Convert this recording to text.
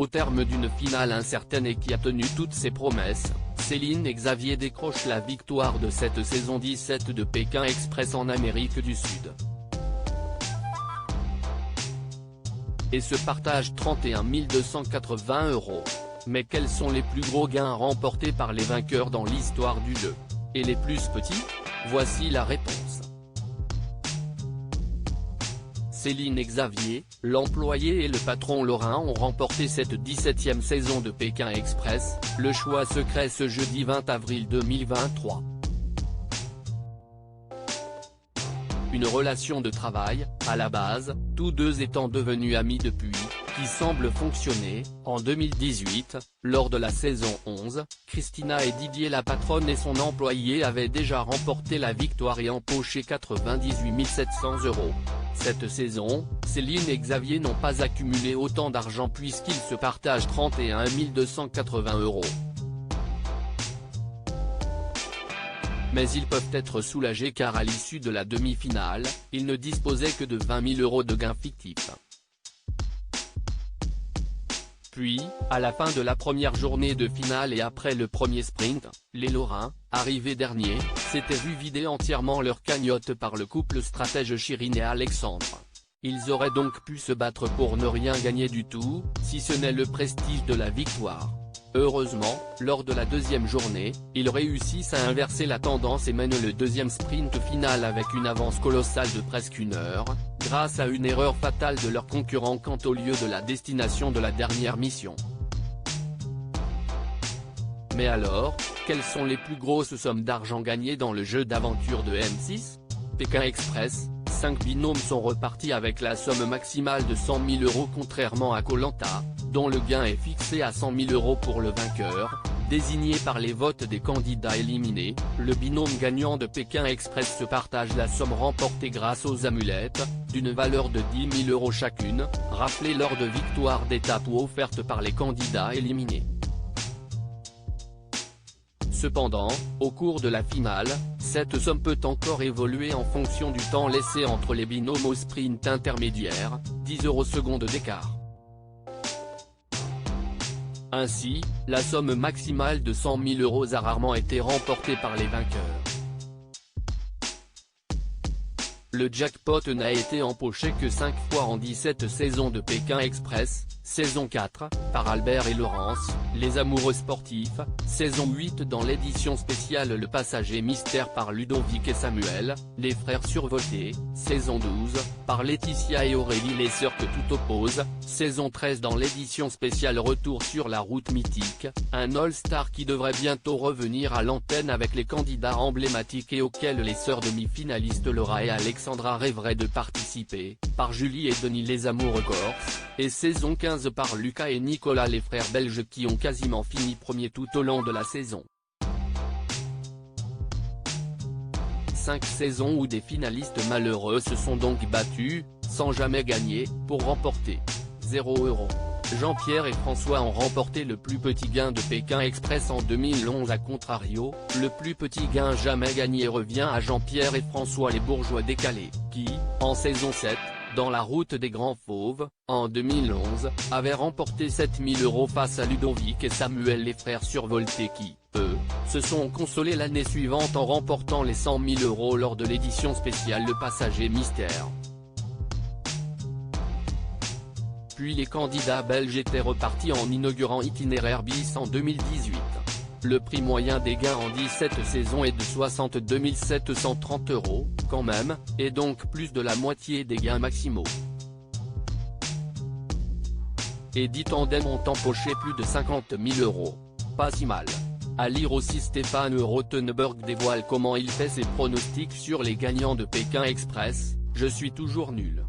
Au terme d'une finale incertaine et qui a tenu toutes ses promesses, Céline et Xavier décrochent la victoire de cette saison 17 de Pékin Express en Amérique du Sud. Et se partagent 31 280 €. Mais quels sont les plus gros gains remportés par les vainqueurs dans l'histoire du jeu? Et les plus petits? Voici la réponse. Céline et Xavier, l'employé et le patron lorrain ont remporté cette 17e saison de Pékin Express, le choix secret ce jeudi 20 avril 2023. Une relation de travail, à la base, tous deux étant devenus amis depuis, qui semble fonctionner. En 2018, lors de la saison 11, Christina et Didier la patronne et son employé avaient déjà remporté la victoire et empoché 98 700 €. Cette saison, Céline et Xavier n'ont pas accumulé autant d'argent puisqu'ils se partagent 31 280 €. Mais ils peuvent être soulagés car à l'issue de la demi-finale, ils ne disposaient que de 20 000 € de gains fictifs. Puis, à la fin de la première journée de finale et après le premier sprint, les Lorrains, arrivés derniers, s'étaient vus vider entièrement leur cagnotte par le couple stratège Chirine et Alexandre. Ils auraient donc pu se battre pour ne rien gagner du tout, si ce n'est le prestige de la victoire. Heureusement, lors de la deuxième journée, ils réussissent à inverser la tendance et mènent le deuxième sprint final avec une avance colossale de presque 1 heure, grâce à une erreur fatale de leur concurrent quant au lieu de la destination de la dernière mission. Mais alors, quelles sont les plus grosses sommes d'argent gagnées dans le jeu d'aventure de M6? Pékin Express, 5 binômes sont repartis avec la somme maximale de 100 000 € contrairement à Koh Lanta, dont le gain est fixé à 100 000 € pour le vainqueur, désigné par les votes des candidats éliminés. Le binôme gagnant de Pékin Express se partage la somme remportée grâce aux amulettes, d'une valeur de 10 000 € chacune, raflées lors de victoires d'étape ou offertes par les candidats éliminés. Cependant, au cours de la finale, cette somme peut encore évoluer en fonction du temps laissé entre les binômes au sprint intermédiaire, 10 € secondes d'écart. Ainsi, la somme maximale de 100 000 € a rarement été remportée par les vainqueurs. Le jackpot n'a été empoché que 5 fois en 17 saisons de Pékin Express, saison 4, par Albert et Laurence, les amoureux sportifs, saison 8 dans l'édition spéciale Le Passager Mystère par Ludovic et Samuel, les frères survoltés, saison 12, par Laetitia et Aurélie les sœurs que tout oppose, saison 13 dans l'édition spéciale Retour sur la route mythique, un All-Star qui devrait bientôt revenir à l'antenne avec les candidats emblématiques et auxquels les sœurs demi-finalistes Laura et Alexandra rêveraient de participer, par Julie et Denis les amoureux corses, et saison 15 par Lucas et Nicolas les frères belges qui ont quasiment fini premiers tout au long de la saison. 5 saisons où des finalistes malheureux se sont donc battus, sans jamais gagner, pour remporter 0 €. Jean-Pierre et François ont remporté le plus petit gain de Pékin Express en 2011 à contrario, le plus petit gain jamais gagné revient à Jean-Pierre et François les bourgeois décalés, qui, en saison 7, dans la route des Grands Fauves, en 2011, avaient remporté 7 000 € face à Ludovic et Samuel les frères survoltés qui, eux, se sont consolés l'année suivante en remportant les 100 000 € lors de l'édition spéciale Le Passager Mystère. Puis les candidats belges étaient repartis en inaugurant Itinéraire bis en 2018. Le prix moyen des gains en 17 saisons est de 62 730 €, quand même, et donc plus de la moitié des gains maximaux. Et 10 tandems ont empoché plus de 50 000 €. Pas si mal. À lire aussi Stéphane Rothenberg dévoile comment il fait ses pronostics sur les gagnants de Pékin Express, je suis toujours nul.